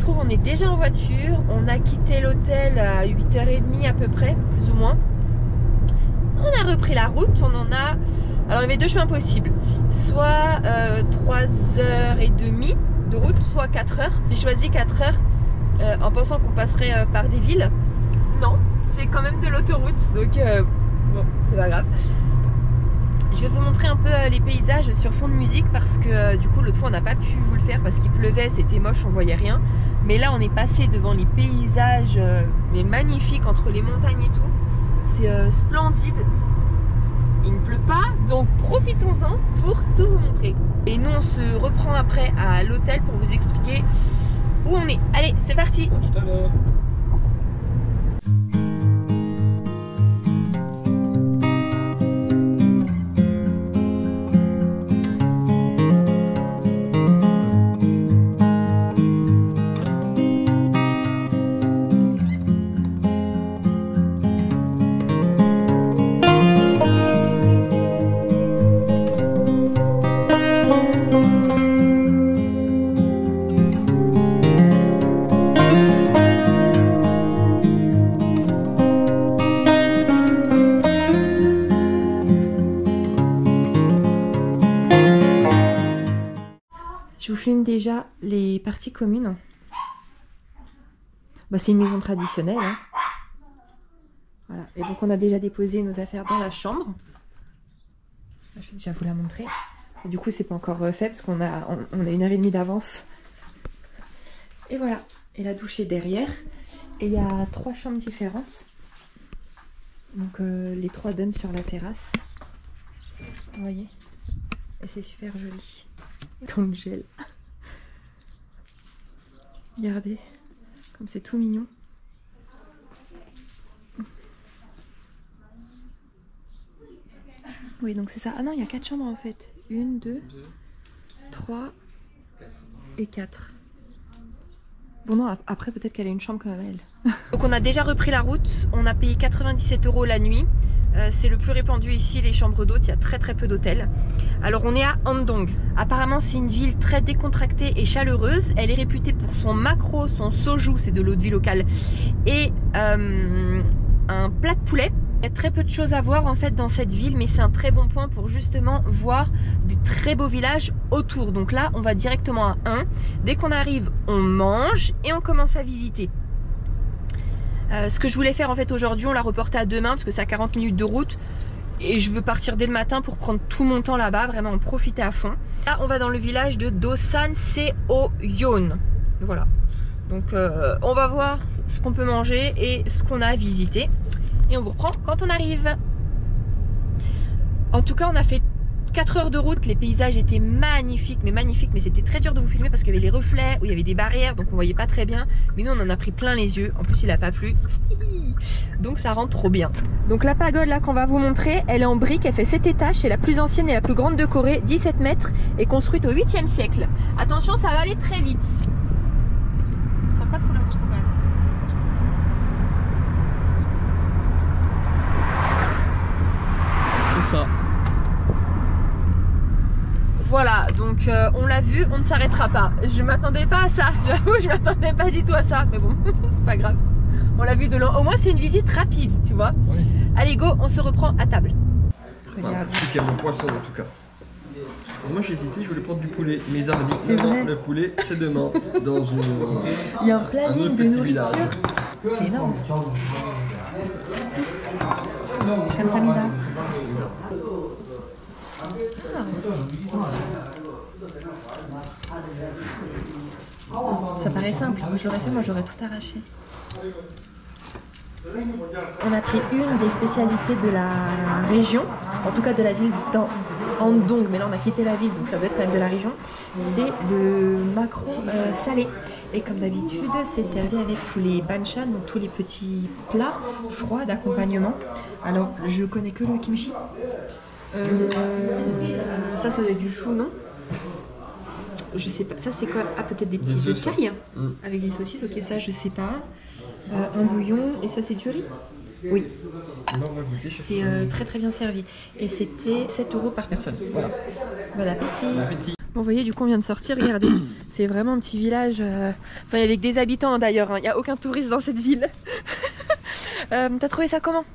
retrouve, on est déjà en voiture. On a quitté l'hôtel à 8h30 à peu près, plus ou moins. On a repris la route, on en a... Alors il y avait deux chemins possibles. Soit 3h30 de route, soit 4h. J'ai choisi 4h en pensant qu'on passerait par des villes. Non, c'est quand même de l'autoroute, donc bon, c'est pas grave. Je vais vous montrer un peu les paysages sur fond de musique parce que du coup l'autre fois on n'a pas pu vous le faire parce qu'il pleuvait, c'était moche, on voyait rien. Mais là on est passé devant les paysages mais magnifiques entre les montagnes et tout. C'est splendide. Il ne pleut pas, donc profitons-en pour tout vous montrer. Et nous on se reprend après à l'hôtel pour vous expliquer où on est. Allez, c'est parti. À tout à l'heure. Je vous filme déjà les parties communes. Bah, c'est une maison traditionnelle. Hein. Voilà. Et donc on a déjà déposé nos affaires dans la chambre. Je vais déjà vous la montrer. Et du coup c'est pas encore fait parce qu'on a, on a 1h30 d'avance. Et voilà. Et la douche est derrière. Et il y a 3 chambres différentes. Donc les 3 donnent sur la terrasse. Vous voyez. Et c'est super joli. Dans le gel. Regardez, comme c'est tout mignon. Oui, donc c'est ça. Ah non, il y a 4 chambres en fait. 1, 2, 3 et 4. Bon non, après peut-être qu'elle a une chambre quand même elle. Donc on a déjà repris la route. On a payé 97 € la nuit. C'est le plus répandu ici, les chambres d'hôtes. Il y a très peu d'hôtels. Alors on est à Andong. Apparemment c'est une ville très décontractée et chaleureuse. Elle est réputée pour son maquereau, son soju, c'est de l'eau de vie locale, et un plat de poulet. Il y a très peu de choses à voir en fait dans cette ville, mais c'est un très bon point pour justement voir des très beaux villages autour. Donc là on va directement à 1. Dès qu'on arrive on mange et on commence à visiter. Ce que je voulais faire en fait aujourd'hui, on l'a reporté à demain parce que c'est à 40 minutes de route. Et je veux partir dès le matin pour prendre tout mon temps là-bas, vraiment en profiter à fond. Là, on va dans le village de Dosan Seoyeon. Voilà. Donc, on va voir ce qu'on peut manger et ce qu'on a à visiter. Et on vous reprend quand on arrive. En tout cas, on a fait 4 heures de route. Les paysages étaient magnifiques, mais c'était très dur de vous filmer parce qu'il y avait les reflets, où il y avait des barrières, donc on voyait pas très bien. Mais nous, on en a pris plein les yeux. En plus, il a pas plu. Donc ça rend trop bien. Donc la pagode là qu'on va vous montrer, elle est en briques, elle fait 7 étages, c'est la plus ancienne et la plus grande de Corée, 17 mètres, et construite au 8e siècle. Attention, ça va aller très vite. Ça va pas trop la route quand même. C'est ça. Voilà, donc on l'a vu, on ne s'arrêtera pas. Je m'attendais pas à ça, j'avoue, je m'attendais pas du tout à ça, mais bon, c'est pas grave. On l'a vu de loin. Au moins, c'est une visite rapide, tu vois. Oui. Allez, go, on se reprend à table. Regarde. Il y a mon poisson, en tout cas. Alors moi, j'ai hésité, je voulais prendre du poulet. Mais ils ont dit non, le poulet, c'est demain. Dans une. Il y a un planning de nourriture. C'est énorme. Comme ça, Mida. Ça paraît simple. Moi, je l'aurais fait, moi, j'aurais tout arraché. On a pris une des spécialités de la région, en tout cas de la ville d'Andong, mais là on a quitté la ville donc ça doit être quand même de la région. C'est le maquereau salé. Et comme d'habitude, c'est servi avec tous les banchan, donc tous les petits plats froids d'accompagnement. Alors je connais que le kimchi. Ça doit être du chou, non? Je sais pas, ça c'est quoi? Ah, peut-être des petits œufs de caille avec des saucisses, ok, ça je sais pas. Un bouillon, et ça c'est du riz? Oui. C'est très bien servi. Et c'était 7 € par personne. Voilà. Bon appétit. Bon, vous voyez, du coup, on vient de sortir, regardez. C'est vraiment un petit village. Enfin, il y avait que des habitants d'ailleurs, hein. Il n'y a aucun touriste dans cette ville. T'as trouvé ça comment?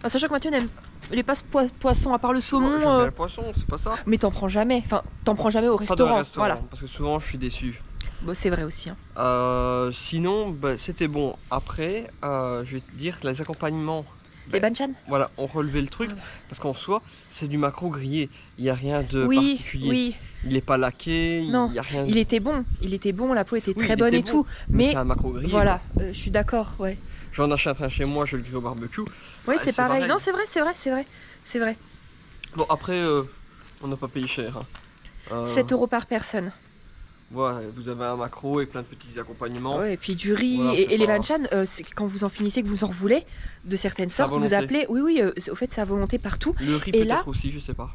Sachant que Mathieu n'aime les poissons, à part le saumon. J'aime bien le poisson, c'est pas ça. Mais t'en prends jamais. Enfin, t'en prends jamais au restaurant. Pas dans le restaurant, voilà. parce que souvent je suis déçu. Bon, c'est vrai aussi. Hein. Sinon, bah, c'était bon. Après, je vais te dire que les accompagnements. Les banchan. Voilà, on relevait le truc, parce qu'en soi, c'est du maquereau grillé. Il n'y a rien de oui, particulier. Oui. Il n'est pas laqué, non, il n'y a rien de... il était bon, la peau était oui, très bonne et bon, tout. Mais c'est un maquereau grillé. Voilà, je suis d'accord, ouais. J'en achète un chez moi, je le grille au barbecue. Oui, c'est pareil. Non, c'est vrai. Bon, après, on n'a pas payé cher. Hein. 7 € par personne. Ouais, vous avez un maquereau et plein de petits accompagnements. Ouais, et puis du riz, voilà, et les banchan, quand vous en finissez, que vous en voulez, de certaines sortes, vous appelez. Oui, au fait, c'est à volonté partout. Le riz peut-être aussi, je sais pas.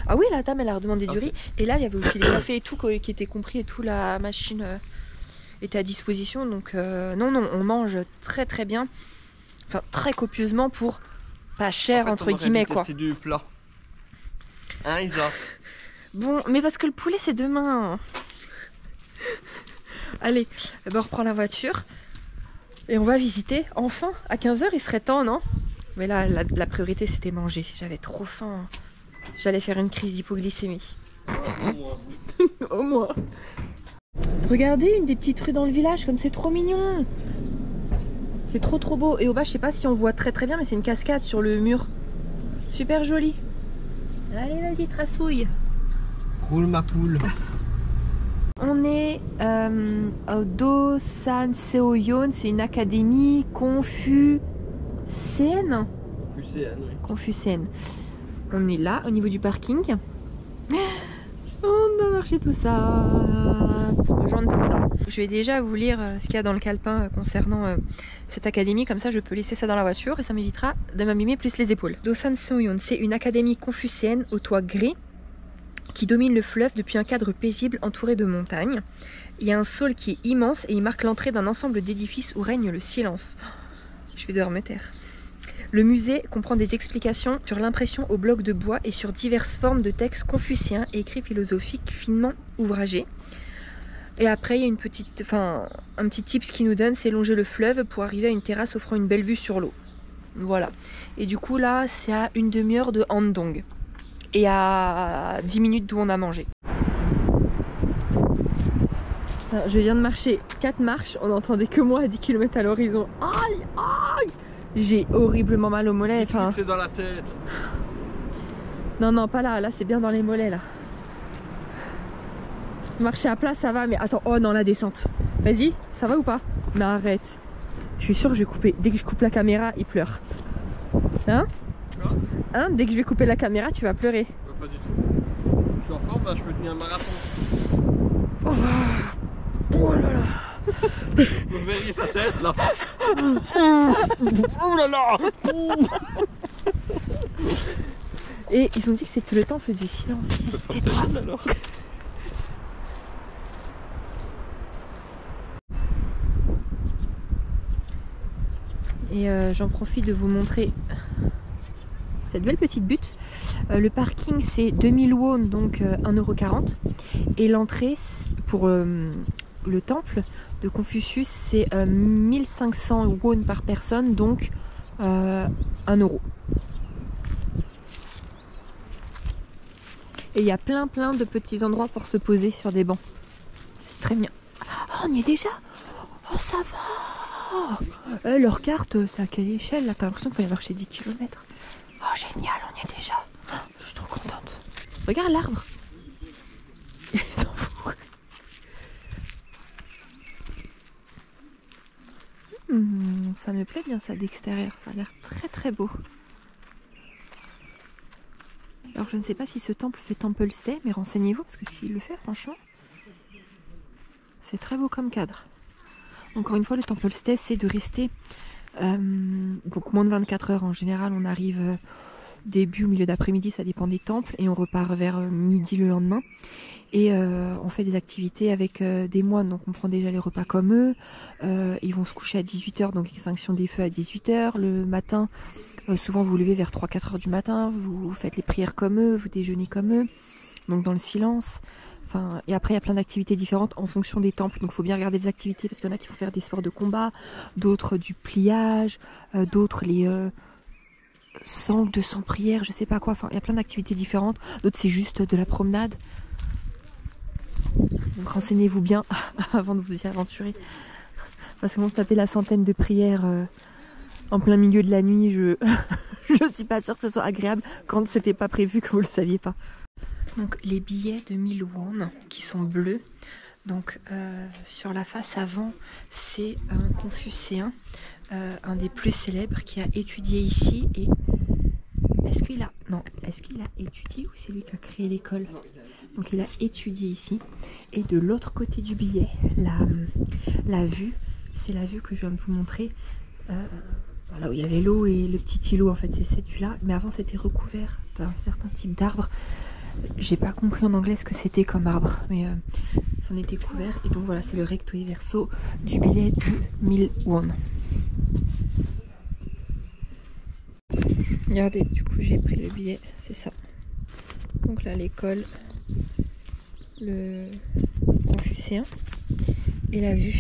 Ah oui, la dame, elle a redemandé du riz. Et là, il y avait aussi les cafés et tout qui étaient compris et tout, la machine était à disposition. Donc, non, on mange très très bien. Enfin, très copieusement pour pas cher, en fait, entre guillemets, quoi. Tester du plat. Hein, Isa? Bon, mais parce que le poulet, c'est demain. Allez, on reprend la voiture et on va visiter. Enfin, à 15 h, il serait temps, non? Mais là, la priorité, c'était manger. J'avais trop faim. J'allais faire une crise d'hypoglycémie. Au moins. Regardez, une des petites rues dans le village, comme c'est trop mignon. C'est trop beau. Et au bas, je sais pas si on voit très bien, mais c'est une cascade sur le mur. Super joli. Allez, vas-y, tracouille. Roule ma poule. On est au Dosan Seoyeon, c'est une académie confucéenne. Confucéenne. On est là, au niveau du parking. On doit marcher tout ça pour rejoindre tout ça. Je vais déjà vous lire ce qu'il y a dans le calepin concernant cette académie, comme ça je peux laisser ça dans la voiture et ça m'évitera de m'abîmer plus les épaules. Dosan Seoyeon, c'est une académie confucéenne au toit gris qui domine le fleuve depuis un cadre paisible entouré de montagnes. Il y a un saule qui est immense et il marque l'entrée d'un ensemble d'édifices où règne le silence. Je vais devoir me taire. Le musée comprend des explications sur l'impression au bloc de bois et sur diverses formes de textes confucéens et écrits philosophiques finement ouvragés. Et après, il y a un petit tips qui nous donne, c'est longer le fleuve pour arriver à une terrasse offrant une belle vue sur l'eau. Voilà. Et du coup, là, c'est à une demi-heure de Handong. Et à 10 minutes d'où on a mangé. Alors, je viens de marcher 4 marches, on n'entendait que moi à 10 km à l'horizon. Aïe, aïe! J'ai horriblement mal aux mollets. C'est dans la tête. Non, pas là, c'est bien dans les mollets là. Marcher à plat, ça va, mais attends, oh non, la descente. Vas-y, ça va ou pas? Mais arrête. Je suis sûre que je vais couper. Dès que je coupe la caméra, il pleure. Hein? Hein, dès que je vais couper la caméra, tu vas pleurer. Pas du tout. Je suis en forme, là, je peux tenir un marathon. Oh là là. Vous verriez sa tête là. Oh là là. Et ils ont dit que c'était le temple du silence. Tais-toi alors. Et j'en profite de vous montrer cette belle petite butte. Le parking c'est 2000 won, donc 1,40 €. Et l'entrée pour le temple de Confucius c'est 1500 won par personne, donc 1 €. Et il y a plein de petits endroits pour se poser sur des bancs. C'est très bien. Oh, on y est déjà? Oh, ça va. Leur carte, c'est à quelle échelle là? T'as l'impression qu'il faut y marcher 10 km. Oh, génial, on y est déjà. Oh, je suis trop contente. Regarde l'arbre. Ils s'en foutent. Ça me plaît bien ça d'extérieur. Ça a l'air très beau. Alors je ne sais pas si ce temple fait Temple Stay, mais renseignez-vous parce que s'il le fait, franchement, c'est très beau comme cadre. Encore une fois, le Temple Stay, c'est de rester donc moins de 24 heures en général. On arrive début ou milieu d'après-midi, ça dépend des temples, et on repart vers midi le lendemain. Et on fait des activités avec des moines, donc on prend déjà les repas comme eux. Ils vont se coucher à 18 h, donc extinction des feux à 18 h. Le matin, souvent vous vous levez vers 3-4 h du matin, vous faites les prières comme eux, vous déjeunez comme eux, donc dans le silence. Enfin, et après il y a plein d'activités différentes en fonction des temples, donc il faut bien regarder les activités parce qu'il y en a qui vont faire des sports de combat, d'autres du pliage, d'autres les 100 ou 200 prières, je sais pas quoi, enfin il y a plein d'activités différentes, d'autres c'est juste de la promenade. Donc renseignez-vous bien avant de vous y aventurer. Parce que bon, se taper la centaine de prières en plein milieu de la nuit, je suis pas sûre que ce soit agréable quand c'était pas prévu, que vous le saviez pas. Donc les billets de 1000 won qui sont bleus. Donc sur la face avant, c'est un confucéen, un des plus célèbres qui a étudié ici. Et est-ce qu'il a étudié ou c'est lui qui a créé l'école? Donc il a étudié ici. Et de l'autre côté du billet, la vue, c'est la vue que je viens de vous montrer. Là où il y avait l'eau et le petit îlot, en fait c'est cette vue là. Mais avant c'était recouvert d'un certain type d'arbre. J'ai pas compris en anglais ce que c'était comme arbre, mais c'en était couvert. Et donc voilà, c'est le recto et verso du billet de 1000 won. Regardez, du coup j'ai pris le billet, c'est ça. Donc là l'école, le confucéen et la vue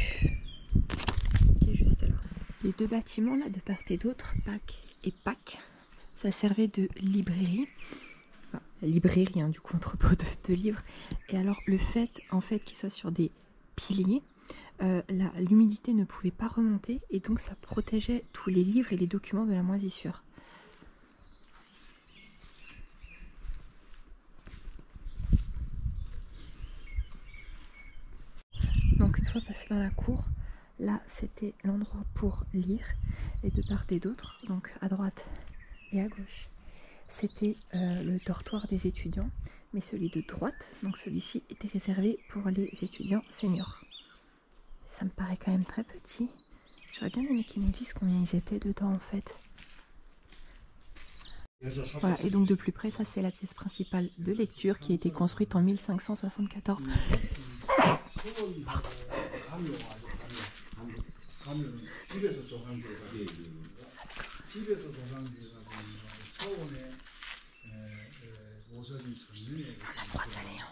qui est juste là. Les deux bâtiments là de part et d'autre, Pak et Pak, ça servait de librairie. Enfin, librairie, hein, du coup entrepôt de livres. Et alors le fait en fait qu'il soit sur des piliers, l'humidité ne pouvait pas remonter et donc ça protégeait tous les livres et les documents de la moisissure. Donc une fois passé dans la cour, là c'était l'endroit pour lire, et de part et d'autre, donc à droite et à gauche, c'était le dortoir des étudiants, mais celui de droite, donc celui-ci, était réservé pour les étudiants seniors. Ça me paraît quand même très petit. J'aurais bien aimé qu'ils nous disent combien ils étaient dedans en fait. Voilà, et donc de plus près, ça c'est la pièce principale de lecture qui a été construite en 1574. Pardon. On a le droit d'y aller, hein.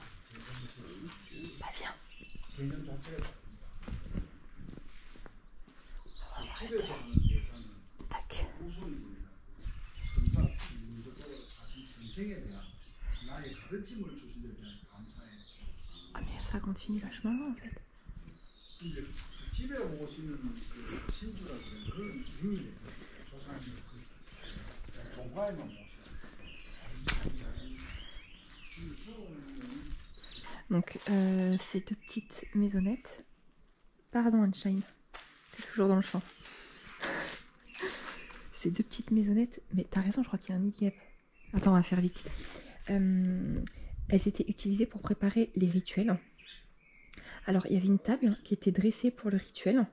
Bah viens. On va rester là. Tac. Ah mais ça continue vachement loin en fait. Donc ces deux petites maisonnettes. Pardon Einstein, t'es toujours dans le champ. Ces deux petites maisonnettes, mais t'as raison, je crois qu'il y a un nid de guêpe. Attends, on va faire vite. Elles étaient utilisées pour préparer les rituels. Alors il y avait une table qui était dressée pour le rituel.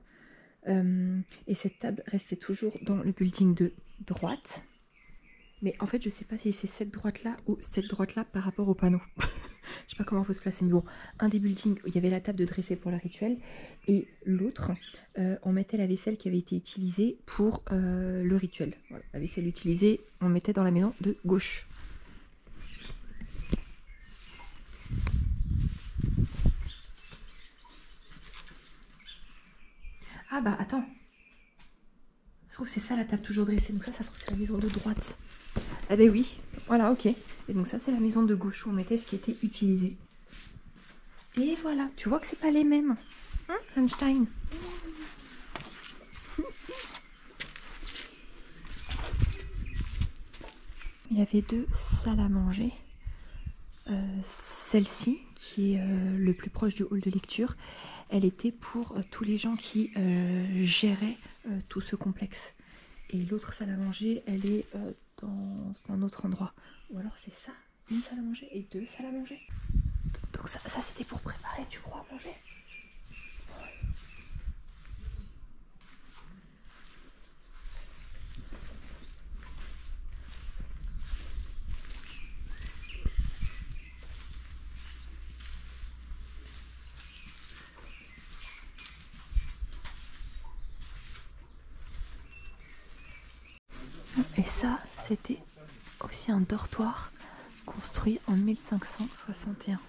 Et cette table restait toujours dans le building de droite. Mais en fait je sais pas si c'est cette droite là ou cette droite là par rapport au panneau. Je sais pas comment il faut se placer, mais bon, un des buildings où il y avait la table de dressée pour le rituel, et l'autre, on mettait la vaisselle qui avait été utilisée pour le rituel. Voilà, la vaisselle utilisée, on mettait dans la maison de gauche. Ah bah attends, ça se trouve c'est ça la table toujours dressée, donc ça se trouve c'est la maison de droite. Ah ben oui, voilà, ok. Et donc ça c'est la maison de gauche où on mettait ce qui était utilisé. Et voilà, tu vois que c'est pas les mêmes. Hein, Einstein? Il y avait deux salles à manger. Celle-ci, qui est le plus proche du hall de lecture, elle était pour tous les gens qui géraient tout ce complexe. Et l'autre salle à manger, elle est dans un autre endroit. Ou alors c'est ça, une salle à manger et deux salles à manger. Donc ça c'était pour préparer, tu crois, à manger. Et ça, c'était aussi un dortoir construit en 1561.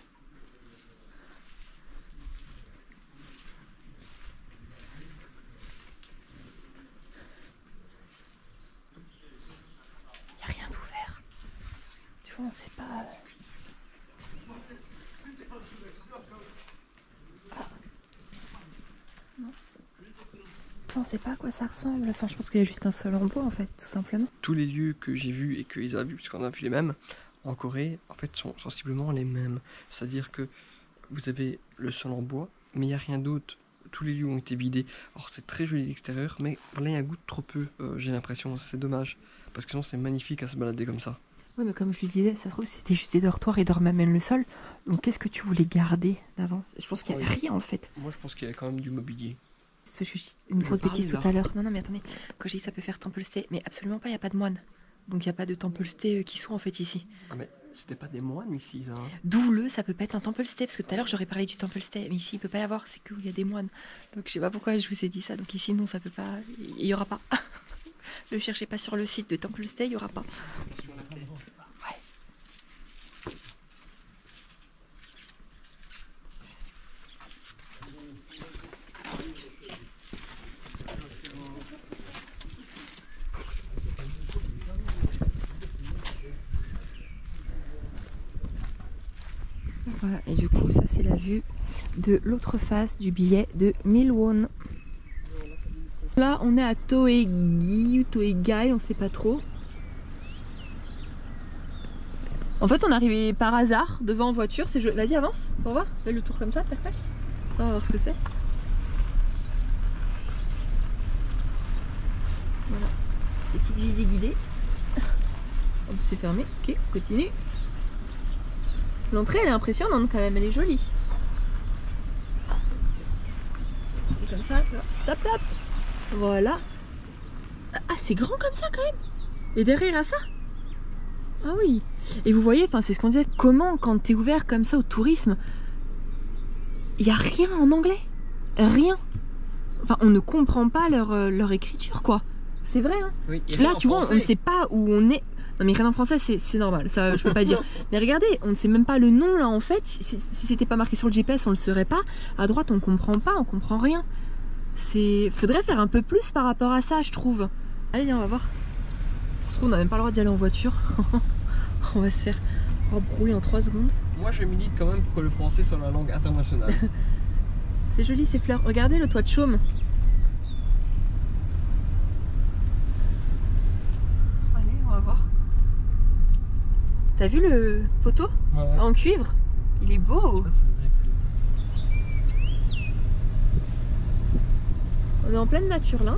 on sait pas à quoi ça ressemble. Enfin, je pense qu'il y a juste un seul en bois en fait, tout simplement. Tous les lieux que j'ai vus et que Isa a vus, puisqu'on a vu les mêmes, en Corée, en fait, sont sensiblement les mêmes. C'est-à-dire que vous avez le sol en bois, mais il n'y a rien d'autre. Tous les lieux ont été vidés. Alors c'est très joli l'extérieur, mais là il y a un goût de trop peu, j'ai l'impression. C'est dommage, parce que sinon c'est magnifique à se balader comme ça. Oui, mais comme je lui disais, ça se trouve c'était juste des dortoirs et dormaient même le sol. Donc qu'est-ce que tu voulais garder d'avant? Je pense qu'il n'y avait rien en fait. Moi je pense qu'il y a quand même du mobilier. C'est parce que je dis une grosse bêtise tout à l'heure. Non, non, mais attendez, quand j'ai dit ça peut faire temple stay, mais absolument pas, il n'y a pas de moine. Donc il n'y a pas de temple stay qui sont en fait ici. Ah mais c'était pas des moines ici, ça. D'où ça peut pas être un temple stay, parce que tout à l'heure j'aurais parlé du temple stay, mais ici il peut pas y avoir, c'est qu'il y a des moines. Donc je sais pas pourquoi je vous ai dit ça, donc ici non, ça peut pas, il y aura pas. Ne cherchez pas sur le site de temple stay, il y aura pas. Voilà, et du coup ça c'est la vue de l'autre face du billet de 1000 won. Là on est à Toegi ou Toegai, on sait pas trop. En fait on est arrivé par hasard devant en voiture, c'est joli. Vas-y avance, pour voir, fais le tour comme ça, tac tac. On va voir ce que c'est. Voilà, petite visite guidée. En plus c'est fermé, ok, on continue. L'entrée elle est impressionnante quand même, elle est jolie. Et comme ça, tap tap. Voilà. Ah c'est grand comme ça quand même. Et derrière à ça. Ah oui. Et vous voyez, enfin c'est ce qu'on disait, comment quand t'es ouvert comme ça au tourisme, il n'y a rien en anglais. Rien. Enfin on ne comprend pas leur écriture quoi. C'est vrai hein. Oui, là tu vois, on ne sait pas où on est. Non mais rien en français c'est normal, ça je peux pas dire. Mais regardez, on ne sait même pas le nom là en fait. Si c'était pas marqué sur le GPS on le saurait pas. À droite on comprend pas, on comprend rien. Faudrait faire un peu plus par rapport à ça je trouve. Allez viens on va voir. Ça se trouve on n'a même pas le droit d'y aller en voiture. On va se faire rebrouiller en 3 secondes. Moi je milite quand même pour que le français soit la langue internationale. C'est joli ces fleurs, regardez le toit de chaume. Allez on va voir. T'as vu le poteau en cuivre? Il est beau. Ça, c'est vrai que... On est en pleine nature là.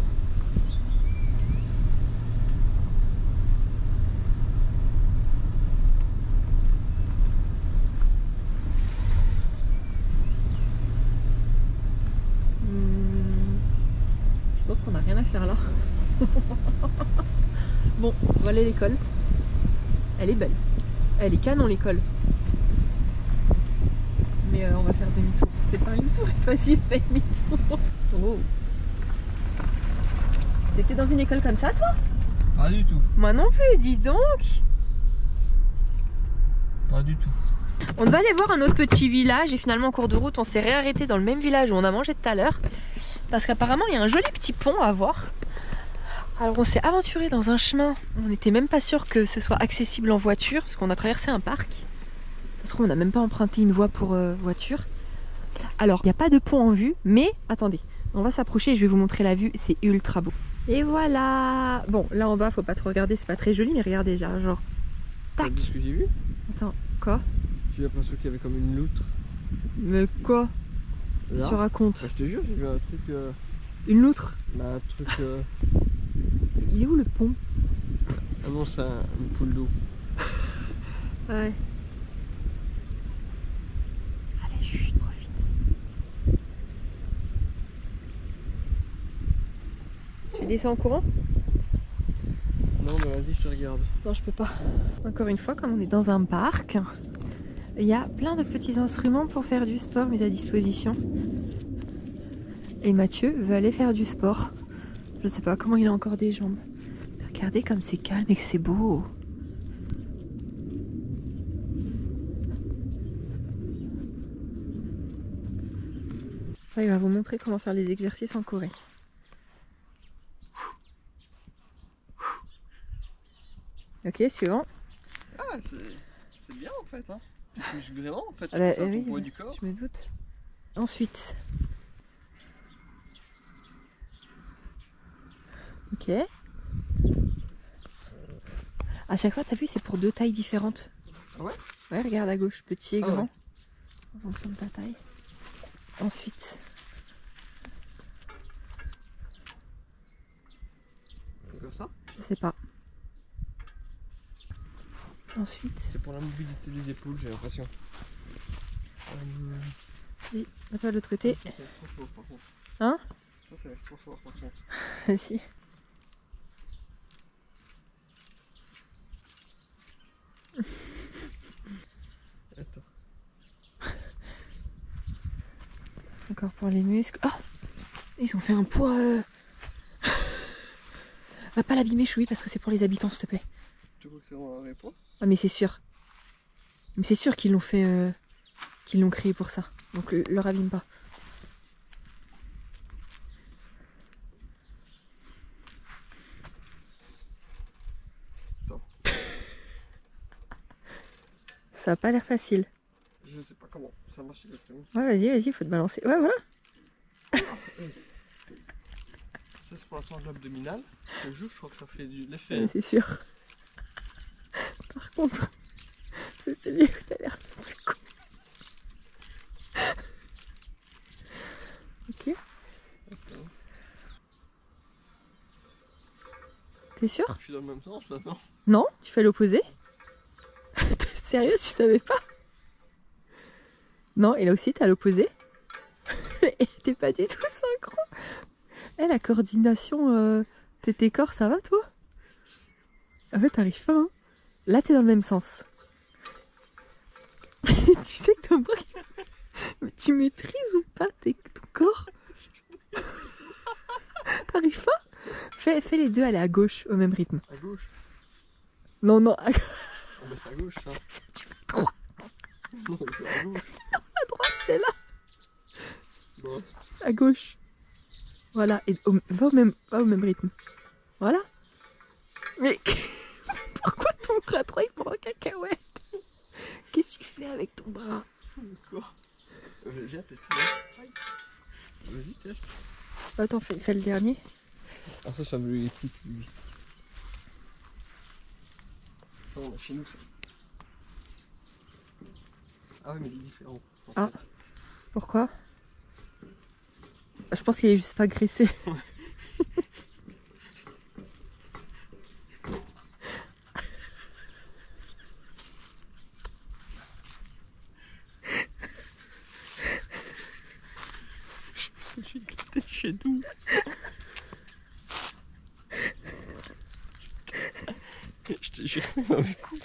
Je pense qu'on n'a rien à faire là. Bon, on va aller à l'école. Elle est belle. Elle est canon l'école. Mais on va faire demi-tour. C'est pas un demi-tour, vas-y fais demi-tour. Oh. T'étais dans une école comme ça toi? Pas du tout. Moi non plus, dis donc. Pas du tout. On devait aller voir un autre petit village et finalement en cours de route on s'est réarrêté dans le même village où on a mangé tout à l'heure. Parce qu'apparemment il y a un joli petit pont à voir. Alors on s'est aventuré dans un chemin, on n'était même pas sûr que ce soit accessible en voiture parce qu'on a traversé un parc. Ça se trouve on n'a même pas emprunté une voie pour voiture. Alors il n'y a pas de pont en vue, mais attendez, on va s'approcher et je vais vous montrer la vue, c'est ultra beau. Et voilà. Bon là en bas faut pas trop regarder, c'est pas très joli mais regardez genre tac. C'est ce que j'ai vu. Attends, quoi? J'ai l'impression qu'il y avait comme une loutre. Mais quoi? Tu racontes? Bah, je te jure, j'ai vu un truc... Une loutre? Bah, un truc... Il est où le pont? Ah non, c'est une poule d'eau. Ouais. Allez, chut, profite. Tu descends en courant? Non, mais vas-y, je te regarde. Non, je peux pas. Encore une fois, comme on est dans un parc, il y a plein de petits instruments pour faire du sport mis à disposition. Et Mathieu veut aller faire du sport. Je sais pas comment il a encore des jambes. Regardez comme c'est calme et que c'est beau. Ouais, il va vous montrer comment faire les exercices en Corée. Ok, suivant. Ah, c'est bien en fait. Hein. Tu muscles vraiment en fait. Ah bah, c'est un oui, poids du corps. Je me doute. Ensuite, Ok. À chaque fois, t'as vu, c'est pour 2 tailles différentes. Ah ouais? Ouais, regarde à gauche, petit et grand. Ouais. En fonction de ta taille. Ensuite, Comme ça? je sais pas. Ensuite, C'est pour la mobilité des épaules, j'ai l'impression. oui, toi de l'autre côté. Ça, ça va être trop fort par contre. Hein? Ça va être trop fort par contre. Vas-y. Attends. Encore pour les muscles. Oh! Ils ont fait un poids. Va pas l'abîmer, Choui, parce que c'est pour les habitants, s'il te plaît. Tu crois que c'est vraiment un vrai poids? Ah, mais c'est sûr. Mais c'est sûr qu'ils l'ont fait. Qu'ils l'ont créé pour ça. Donc leur abîme pas. Attends. Ça a pas l'air facile. Je sais pas comment ça marche exactement. Ouais, vas-y, faut te balancer. Ouais, voilà. Ça c'est pour la sangle abdominale. Je crois que ça fait de l'effet. Ouais, c'est sûr. Par contre, c'est celui où t'as l'air le plus con. Ok. Attends. T'es sûr? Je suis dans le même sens là, non? Non? Tu fais l'opposé? T'es sérieux? Tu savais pas? Non, et là aussi t'as l'opposé. Et t'es pas du tout synchro. Eh, la coordination tes corps, ça va toi? En fait, t'arrives pas, hein. Là, t'es dans le même sens. Tu sais que ton bras... Mais tu maîtrises ou pas ton corps? T'arrives pas? Fais les deux aller à gauche au même rythme. À gauche? Non, à Ah bah c'est à gauche ça. tu fais à droite. Non, je fais à gauche. À droite, c'est là. Bon. À gauche. Voilà, et va au même rythme. Voilà. Mais pourquoi ton bras droit il prend en cacahuète? Qu'est-ce que tu fais avec ton bras? Quoi? Viens tester là. Vas-y, teste. Attends, fais le dernier. Ah ça me les coups, lui. Ça on a chez nous ça. Ah oui mais il est différent. Ah. Pourquoi? Je pense qu'il est juste pas graissé. J'ai quitté chez nous. Je te jure, mauvais coup.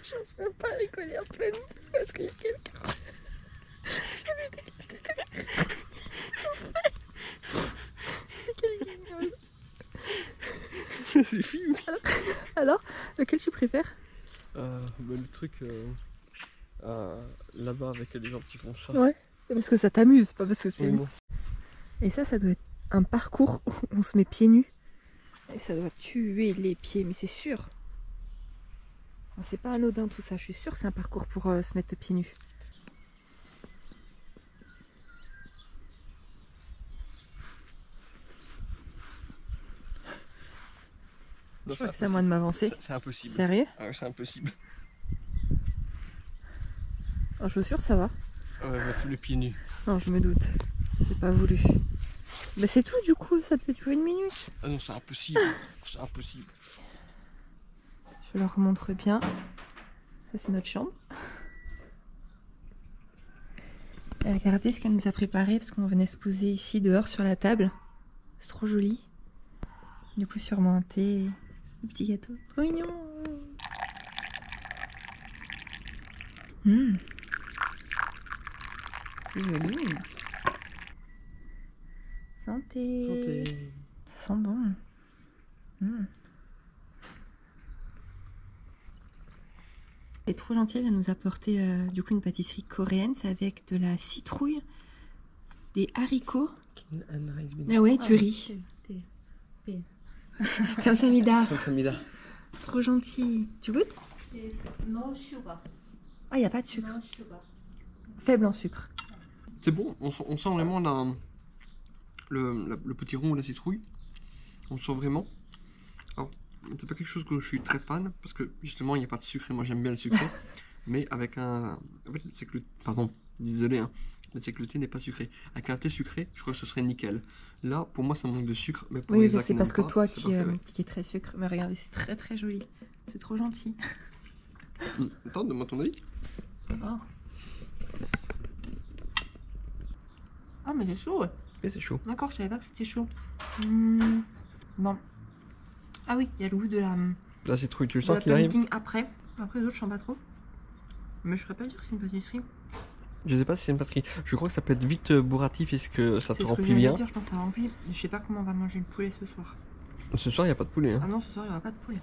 Je peux pas rigoler en pleine parce qu'il y a quelqu'un. Ça suffit. Alors, lequel tu préfères? Bah, le truc là-bas avec les gens qui font ça. Ouais, parce que ça t'amuse, pas parce que c'est... Oui, non. Et ça doit être un parcours où on se met pieds nus. Et ça doit tuer les pieds, mais c'est sûr. C'est pas anodin tout ça, je suis sûre que c'est un parcours pour se mettre pieds nus. Non, Je crois que c'est à moi de m'avancer. C'est impossible. Sérieux? Ah ouais, c'est impossible. En chaussures, ça va? Ouais, tous les pieds nus. Non, je me doute. J'ai pas voulu. Mais c'est tout du coup, ça devait durer 1 minute. Ah non, c'est impossible. C'est impossible. Je leur montre bien. Ça, c'est notre chambre. Et regardez ce qu'elle nous a préparé parce qu'on venait se poser ici dehors sur la table. C'est trop joli. Du coup, sûrement un thé, des petits gâteaux. Trop mignon. C'est joli. Santé. Santé. Ça sent bon. Elle est trop gentille, elle vient nous apporter du coup une pâtisserie coréenne. C'est avec de la citrouille, des haricots. Ah ouais, du riz. Comme Samida. Comme Samida. Trop gentil. Tu goûtes? No sugar. Ah, il n'y a pas de sucre. No sugar. Faible en sucre. C'est bon, on sent vraiment le petit rond de la citrouille. On sent vraiment. Alors, c'est pas quelque chose que je suis très fan, parce que justement, il n'y a pas de sucre, et moi j'aime bien le sucré. Mais avec un... En fait, c'est que le... Pardon, désolé, hein. Mais c'est que le thé n'est pas sucré. Avec un thé sucré, je crois que ce serait nickel. Là, pour moi, ça manque de sucre. Mais pour Oui, Lisa c'est qui parce n'aime que pas, toi c'est qui parfait, ouais. est très sucre. Mais regardez, c'est très très joli. C'est trop gentil. Attends, donne-moi ton avis. Oh. Ah, mais c'est chaud, ouais. Mais c'est chaud. D'accord, je savais pas que c'était chaud. Bon. Ah oui, il y a le goût de La citrouille, tu le de sens la qu'il arrive? pudding après. Après, les autres, je sens pas trop. Mais je saurais pas dire que c'est une pâtisserie. Je sais pas si c'est une pâtisserie. Je crois que ça peut être vite bourratif. Est-ce que ça te C'est ce que remplit j'allais bien? dire, je pense que ça remplit. Je sais pas comment on va manger le poulet ce soir. Ce soir, il n'y a pas de poulet. Hein. Ah non, ce soir, il y aura pas de poulet.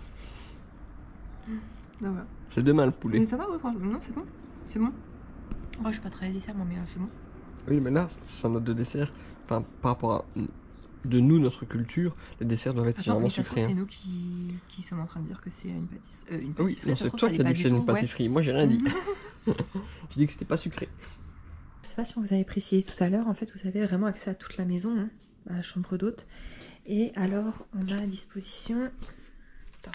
Bah voilà. C'est demain le poulet. Mais ça va, ouais, franchement. Non, c'est bon. C'est bon. Ouais, je suis pas très dessert, moi, mais c'est bon. Oui, mais là, c'est un autre de dessert. Enfin, par rapport à de nous, notre culture, les desserts doivent être Attends, généralement mais ça se trouve, sucrés. c'est Hein. nous qui sommes en train de dire que c'est une pâtisserie. Une Ah oui, pâtisserie. non, Ça se c'est trouve, toi ça qui as l'est dit pas que c'est du une tout, ouais. pâtisserie. Moi, j'ai rien dit. J'ai dit que c'était pas sucré. Je sais pas si on vous avait précisé tout à l'heure, en fait, vous avez vraiment accès à toute la maison, hein, à la chambre d'hôte. Et alors, on a à disposition... Attends,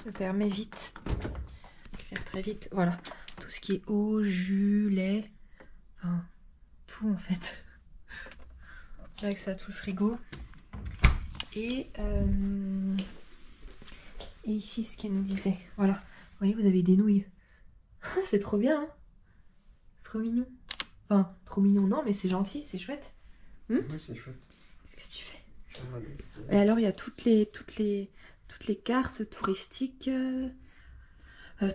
je me permets vite. Je vais faire très vite. Voilà, tout ce qui est eau, jus, lait, enfin, tout en fait. On a accès à tout le frigo. Et ici, ce qu'elle nous disait, voilà. Vous voyez, vous avez des nouilles. C'est trop bien, hein. C'est trop mignon. Enfin, trop mignon, non, mais c'est gentil, c'est chouette. Oui, c'est chouette. Qu'est-ce que tu fais? Et alors, il y a toutes les cartes touristiques,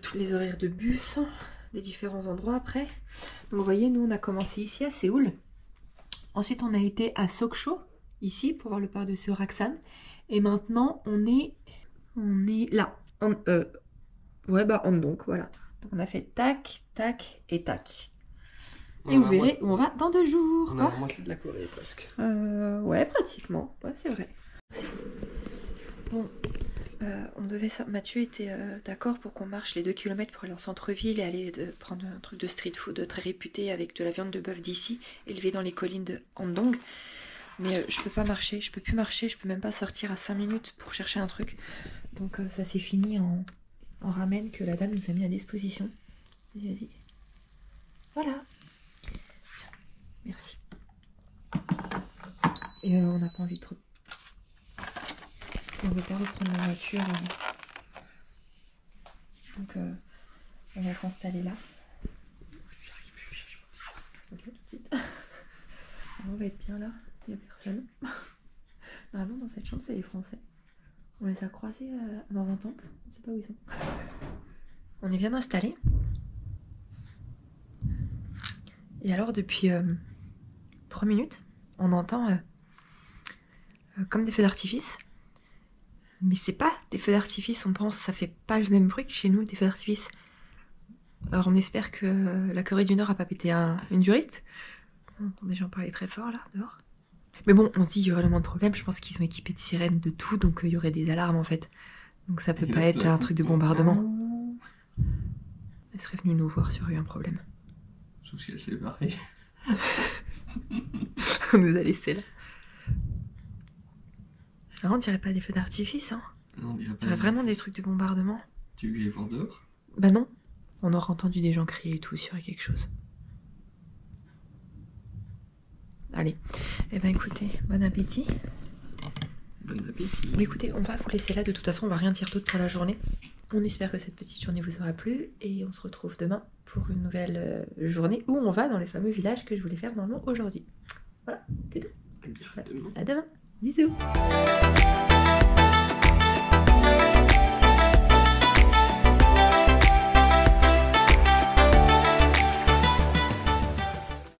tous les horaires de bus, des différents endroits après. Donc, vous voyez, nous, on a commencé ici à Séoul. Ensuite, on a été à Sokcho, ici, pour voir le parc de Seoraksan. Et maintenant, on est là. Andong, voilà. Donc, on a fait tac, tac et tac. Et vous verrez où on va dans 2 jours. On a la moitié de la Corée presque. Ouais, pratiquement. Ouais, c'est vrai. Bon, on devait ça. Mathieu était d'accord pour qu'on marche les 2 km pour aller en centre-ville et aller prendre un truc de street food très réputé avec de la viande de bœuf d'ici, élevée dans les collines de Andong. Mais je peux pas marcher, je peux plus marcher, je peux même pas sortir à 5 minutes pour chercher un truc. Donc ça s'est fini en ramen que la dame nous a mis à disposition. Vas-y. Voilà. Tiens, merci. Et on n'a pas envie de trop. On veut pas reprendre la voiture. Donc on va s'installer là. Ok, tout de suite. On va être bien là, il n'y a personne. Normalement dans cette chambre c'est les Français. On les a croisés dans un temple, on ne sait pas où ils sont. On est bien installés. Et alors depuis 3 minutes, on entend comme des feux d'artifice. Mais c'est pas des feux d'artifice, on pense, ça fait pas le même bruit que chez nous, des feux d'artifice. Alors on espère que la Corée du Nord a pas pété une durite. On entend des gens parler très fort là, dehors. Mais bon, on se dit il y aurait le moins de problème, je pense qu'ils ont équipé de sirènes de tout, donc il y aurait des alarmes en fait. Donc ça peut pas être un truc de bombardement. Elle serait venue nous voir s'il y aurait eu un problème. Sauf si elle s'est barrée. On nous a laissés là. Non, on dirait pas des feux d'artifice, hein. Non, on dirait On pas. dirait vraiment des trucs de bombardement. Tu veux que j'aille voir dehors? Bah non, on aurait entendu des gens crier et tout s'il y aurait quelque chose. Allez, eh ben écoutez, bon appétit. Bon appétit. Mais écoutez, on va vous laisser là, de toute façon on va rien dire d'autre pour la journée. On espère que cette petite journée vous aura plu et on se retrouve demain pour une nouvelle journée où on va dans le fameux village que je voulais faire normalement aujourd'hui. Voilà, c'est tout. À demain. À demain, bisous.